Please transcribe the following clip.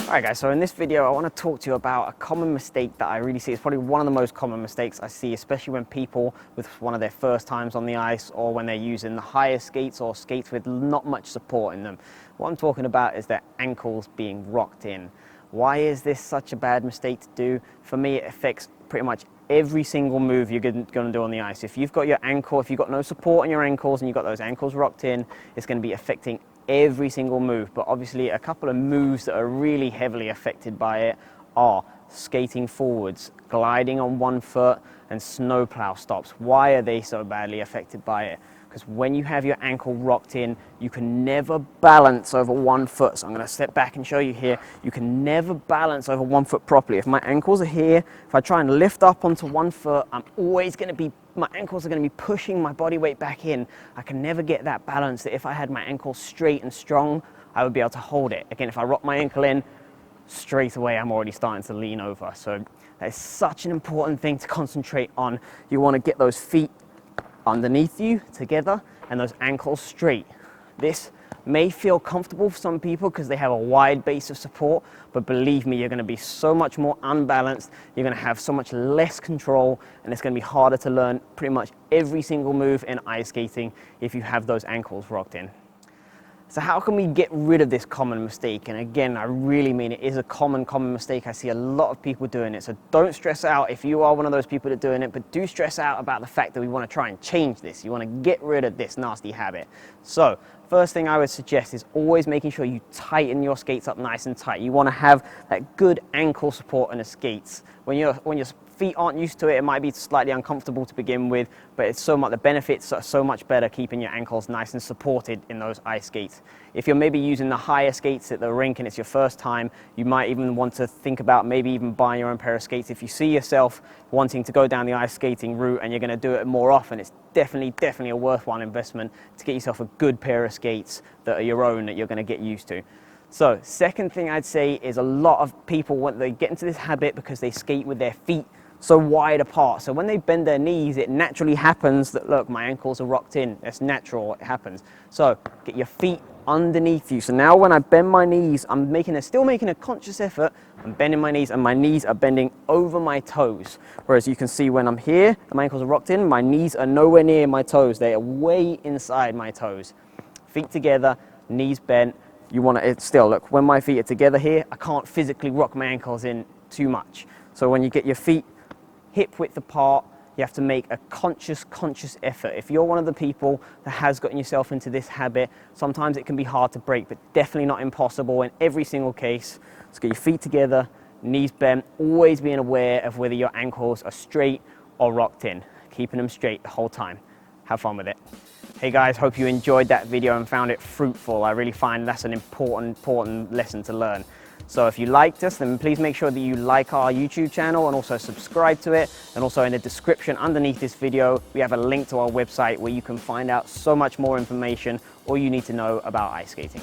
Alright guys, so in this video I want to talk to you about a common mistake that I really see. It's probably one of the most common mistakes I see, especially when people with one of their first times on the ice, or when they're using the higher skates or skates with not much support in them. What I'm talking about is their ankles being rocked in. Why is this such a bad mistake to do? For me, it affects pretty much every single move you're going to do on the ice. If you've got your ankle, if you've got no support in your ankles and you've got those ankles rocked in, it's going to be affecting every single move. But obviously a couple of moves that are really heavily affected by it are skating forwards, gliding on one foot, and snowplow stops. Why are they so badly affected by it? Because when you have your ankle rocked in, you can never balance over one foot. So I'm going to step back and show you here. You can never balance over one foot properly. If my ankles are here, if I try and lift up onto one foot, my ankles are going to be pushing my body weight back in. I can never get that balance that if I had my ankles straight and strong, I would be able to hold it. Again, if I rock my ankle in, straight away I'm already starting to lean over. So that is such an important thing to concentrate on. You want to get those feet underneath you together and those ankles straight. This may feel comfortable for some people because they have a wide base of support, but believe me, you're going to be so much more unbalanced, you're going to have so much less control, and it's going to be harder to learn pretty much every single move in ice skating if you have those ankles rocked in. So how can we get rid of this common mistake? And again, I really mean it is a common mistake. I see a lot of people doing it. So don't stress out if you are one of those people that are doing it, but do stress out about the fact that we want to try and change this. You want to get rid of this nasty habit. So first thing I would suggest is always making sure you tighten your skates up nice and tight. You want to have that good ankle support on the skates. When your feet aren't used to it, it might be slightly uncomfortable to begin with, but the benefits are so much better keeping your ankles nice and supported in those ice skates. If you're maybe using the higher skates at the rink and it's your first time, you might even want to think about maybe even buying your own pair of skates. If you see yourself wanting to go down the ice skating route and you're going to do it more often, it's definitely a worthwhile investment to get yourself a good pair of skates that are your own, that you're going to get used to. So second thing I'd say is a lot of people, when they get into this habit because they skate with their feet so wide apart. So when they bend their knees, it naturally happens that, look, my ankles are rocked in. It's natural, it happens. So get your feet underneath you. So now when I bend my knees, I'm still making a conscious effort. I'm bending my knees and my knees are bending over my toes. Whereas you can see when I'm here, my ankles are rocked in, my knees are nowhere near my toes. They are way inside my toes. Feet together, knees bent. You want to still, look, when my feet are together here, I can't physically rock my ankles in too much. So when you get your feet hip width apart, you have to make a conscious effort. If you're one of the people that has gotten yourself into this habit, sometimes it can be hard to break, but definitely not impossible in every single case. So get your feet together, knees bent, always being aware of whether your ankles are straight or rocked in, keeping them straight the whole time. Have fun with it. Hey guys, hope you enjoyed that video and found it fruitful. I really find that's an important lesson to learn. So if you liked us, then please make sure that you like our YouTube channel and also subscribe to it. And also in the description underneath this video, we have a link to our website where you can find out so much more information, all you need to know about ice skating.